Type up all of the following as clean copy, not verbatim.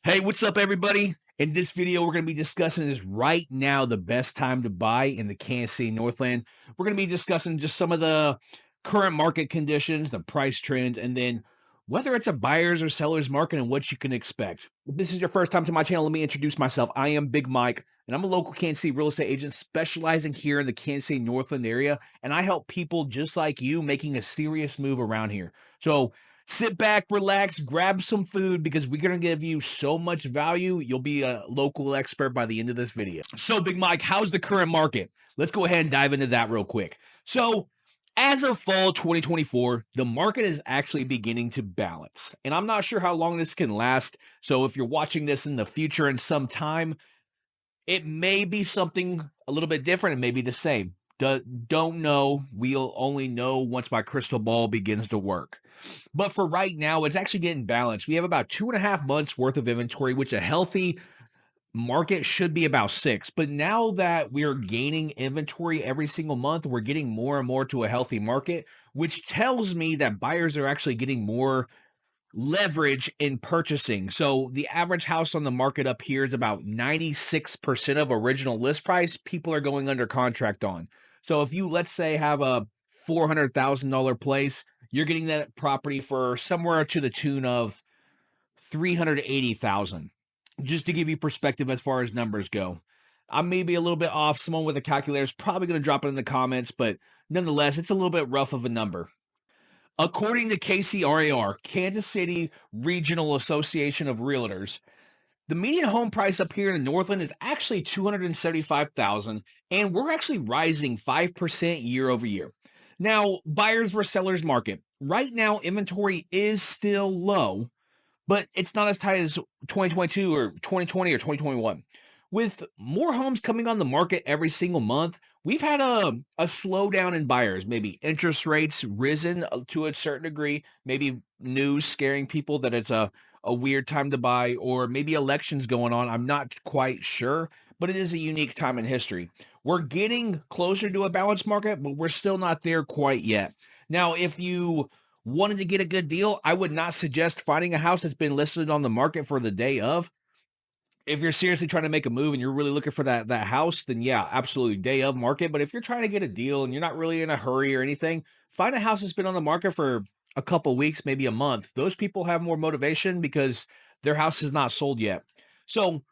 Hey, what's up, everybody? In this video, we're going to be discussing is right now the best time to buy in the Kansas City Northland. We're going to be discussing just some of the current market conditions, the price trends, and then whether it's a buyer's or seller's market and what you can expect. If this is your first time to my channel, let me introduce myself. I am Big Mike, and I'm a local Kansas City real estate agent specializing here in the Kansas City Northland area, and I help people just like you making a serious move around here. So sit back, relax, grab some food because we're going to give you so much value. You'll be a local expert by the end of this video. So, Big Mike, how's the current market? Let's go ahead and dive into that real quick. So, as of fall 2024, the market is actually beginning to balance. And I'm not sure how long this can last. So, if you're watching this in the future in some time, it may be something a little bit different. It may be the same. Don't know. We'll only know once my crystal ball begins to work. But for right now, it's actually getting balanced. We have about 2.5 months worth of inventory, which a healthy market should be about 6. But now that we're gaining inventory every single month, we're getting more and more to a healthy market, which tells me that buyers are actually getting more leverage in purchasing. So the average house on the market up here is about 96% of original list price people are going under contract on. So if you, let's say, have a $400,000 place, you're getting that property for somewhere to the tune of 380,000. Just to give you perspective as far as numbers go. I may be a little bit off. Someone with a calculator is probably going to drop it in the comments, but nonetheless, it's a little bit rough of a number. According to KCRAR, Kansas City Regional Association of Realtors, the median home price up here in the Northland is actually $275,000, and we're actually rising 5% year over year. Now, buyers versus sellers market. Right now, inventory is still low, but it's not as tight as 2022 or 2020 or 2021. With more homes coming on the market every single month, we've had a slowdown in buyers. Maybe interest rates risen to a certain degree, maybe news scaring people that it's a weird time to buy, or maybe elections going on. I'm not quite sure, but it is a unique time in history. We're getting closer to a balanced market, but we're still not there quite yet. Now, if you wanted to get a good deal, I would not suggest finding a house that's been listed on the market for the day of. If you're seriously trying to make a move and you're really looking for that house, then yeah, absolutely day of market. But if you're trying to get a deal and you're not really in a hurry or anything, find a house that's been on the market for a couple weeks, maybe a month. Those people have more motivation because their house is not sold yet. So,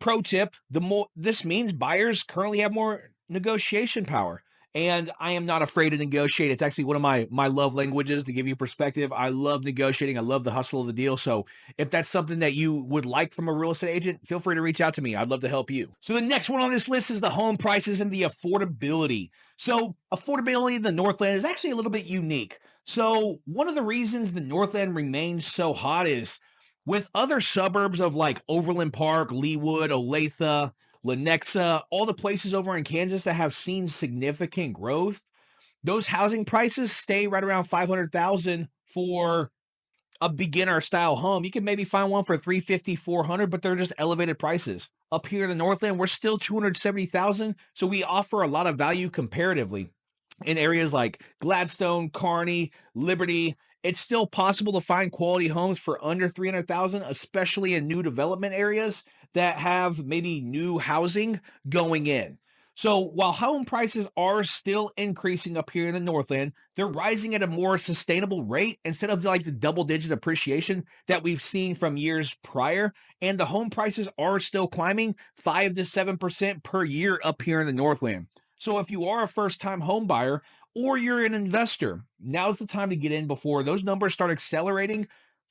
pro tip, the more this means buyers currently have more negotiation power. And I am not afraid to negotiate. It's actually one of my love languages. To give you perspective, I love negotiating. I love the hustle of the deal. So if that's something that you would like from a real estate agent, feel free to reach out to me. I'd love to help you. So the next one on this list is the home prices and the affordability. So affordability in the Northland is actually a little bit unique. So one of the reasons the Northland remains so hot is with other suburbs of like Overland Park, Leawood, Olathe, Lenexa, all the places over in Kansas that have seen significant growth, those housing prices stay right around 500,000 for a beginner style home. You can maybe find one for 350, 400, but they're just elevated prices. Up here in the Northland, we're still 270,000, so we offer a lot of value comparatively. In areas like Gladstone, Kearney, Liberty, it's still possible to find quality homes for under 300,000, especially in new development areas that have maybe new housing going in. So while home prices are still increasing up here in the Northland, they're rising at a more sustainable rate instead of like the double digit appreciation that we've seen from years prior. And the home prices are still climbing 5 to 7% per year up here in the Northland. So if you are a first time home buyer or you're an investor, now's the time to get in before those numbers start accelerating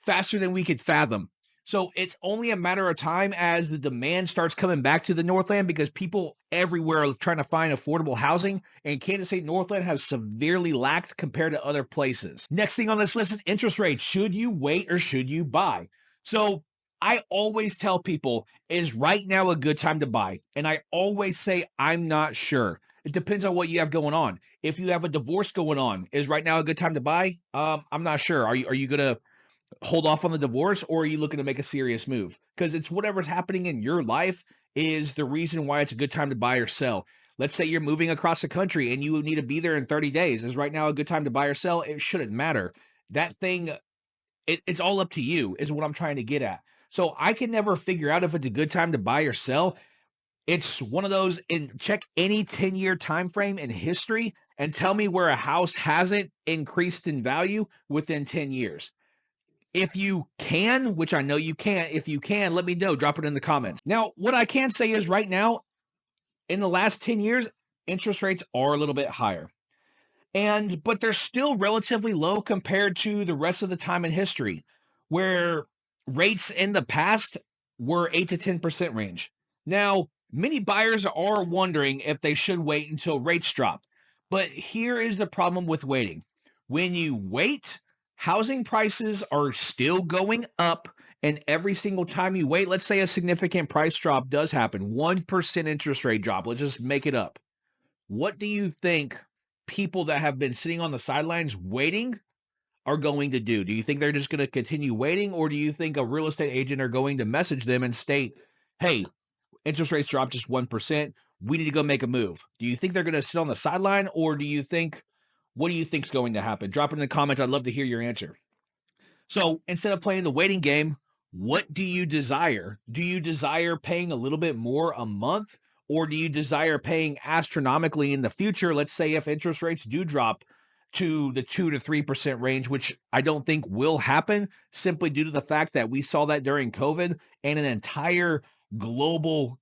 faster than we could fathom. So it's only a matter of time as the demand starts coming back to the Northland because people everywhere are trying to find affordable housing, and Kansas City Northland has severely lacked compared to other places. Next thing on this list is interest rates. Should you wait or should you buy? So I always tell people, is right now a good time to buy? And I always say, I'm not sure. It depends on what you have going on. If you have a divorce going on, is right now a good time to buy? I'm not sure. Are you gonna hold off on the divorce, or are you looking to make a serious move? Because it's whatever's happening in your life is the reason why it's a good time to buy or sell. Let's say you're moving across the country and you need to be there in 30 days. Is right now a good time to buy or sell? It shouldn't matter. That thing, it's all up to you, is what I'm trying to get at. So I can never figure out if it's a good time to buy or sell. It's one of those, and check any 10-year time frame in history and tell me where a house hasn't increased in value within 10 years. If you can, which I know you can't, if you can, let me know. Drop it in the comments. Now, what I can say is right now, in the last 10 years, interest rates are a little bit higher. But they're still relatively low compared to the rest of the time in history, where rates in the past were 8 to 10% range. Now, many buyers are wondering if they should wait until rates drop. But here is the problem with waiting. When you wait, housing prices are still going up. And every single time you wait, let's say a significant price drop does happen, 1% interest rate drop, let's just make it up. What do you think people that have been sitting on the sidelines waiting are going to do? Do you think they're just going to continue waiting, or do you think a real estate agent are going to message them and state, hey, interest rates dropped just 1%. We need to go make a move? Do you think they're going to sit on the sideline, or what do you think is going to happen? Drop it in the comments. I'd love to hear your answer. So instead of playing the waiting game, what do you desire? Do you desire paying a little bit more a month? Or do you desire paying astronomically in the future? Let's say if interest rates do drop to the 2 to 3% range, which I don't think will happen simply due to the fact that we saw that during COVID and an entire global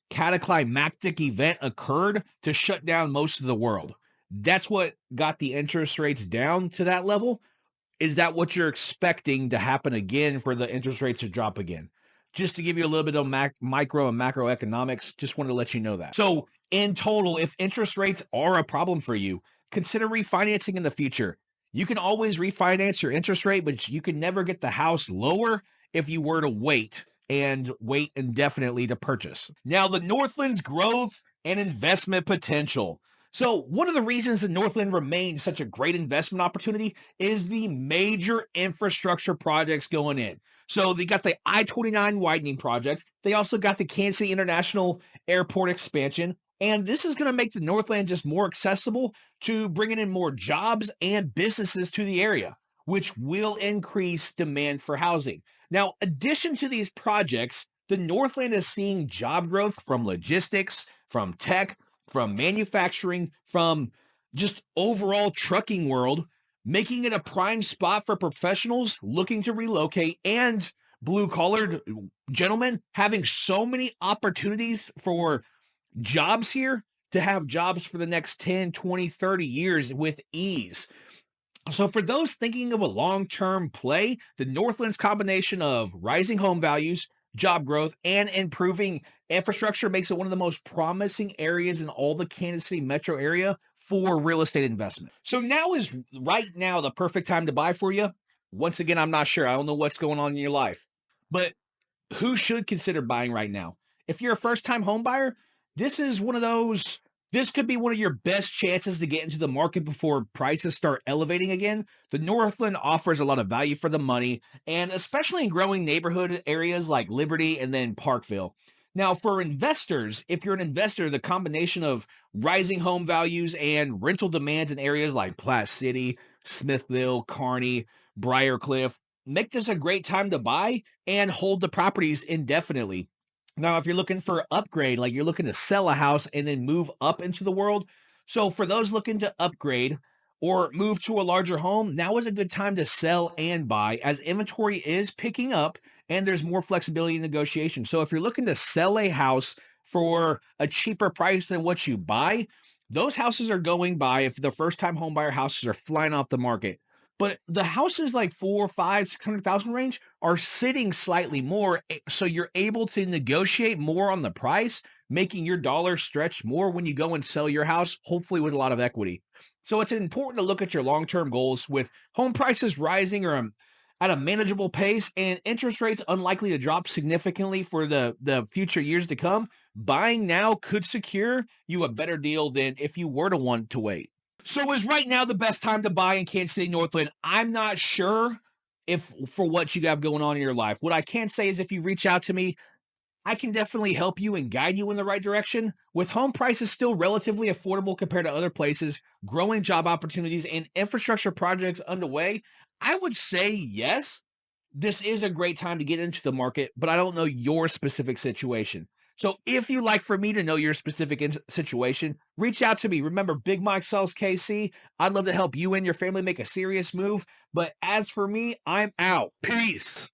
cataclysmic event occurred to shut down most of the world. That's what got the interest rates down to that level. Is that what you're expecting to happen again for the interest rates to drop again? Just to give you a little bit of micro and macroeconomics, just wanted to let you know that. So in total, if interest rates are a problem for you, consider refinancing in the future. You can always refinance your interest rate, but you can never get the house lower if you were to wait indefinitely to purchase. Now, the Northland's growth and investment potential. So one of the reasons the Northland remains such a great investment opportunity is the major infrastructure projects going in. So they got the I-29 widening project. They also got the Kansas City International Airport expansion. And this is going to make the Northland just more accessible to bringing in more jobs and businesses to the area, which will increase demand for housing. Now, addition to these projects, the Northland is seeing job growth from logistics, from tech, from manufacturing, from just overall trucking world, making it a prime spot for professionals looking to relocate and blue-collared gentlemen having so many opportunities for jobs here to have jobs for the next 10, 20, 30 years with ease. So for those thinking of a long-term play, the Northland's combination of rising home values, job growth, and improving infrastructure makes it one of the most promising areas in all the Kansas City metro area for real estate investment. So right now the perfect time to buy for you? Once again, I'm not sure. I don't know what's going on in your life. But who should consider buying right now? If you're a first-time home buyer, this could be one of your best chances to get into the market before prices start elevating again. The Northland offers a lot of value for the money, and especially in growing neighborhood areas like Liberty and then Parkville. Now, for investors, if you're an investor, the combination of rising home values and rental demands in areas like Platte City, Smithville, Kearney, Briarcliff make this a great time to buy and hold the properties indefinitely. Now, if you're looking for upgrade, like you're looking to sell a house and then move up into the world. So for those looking to upgrade or move to a larger home, now is a good time to sell and buy as inventory is picking up and there's more flexibility in negotiation. So if you're looking to sell a house for a cheaper price than what you buy, those houses are going by. If the first time home buyer houses are flying off the market, but the houses like 4, 5, 600,000 range are sitting slightly more. So you're able to negotiate more on the price, making your dollar stretch more when you go and sell your house, hopefully with a lot of equity. So it's important to look at your long-term goals with home prices rising or at a manageable pace and interest rates unlikely to drop significantly for the future years to come. Buying now could secure you a better deal than if you were to want to wait. So is right now the best time to buy in Kansas City Northland? I'm not sure if for what you have going on in your life. What I can say is if you reach out to me, I can definitely help you and guide you in the right direction. With home prices still relatively affordable compared to other places, growing job opportunities, and infrastructure projects underway, I would say yes. This is a great time to get into the market, but I don't know your specific situation. So if you'd like for me to know your specific situation, reach out to me. Remember, Big Mike sells KC. I'd love to help you and your family make a serious move. But as for me, I'm out. Peace.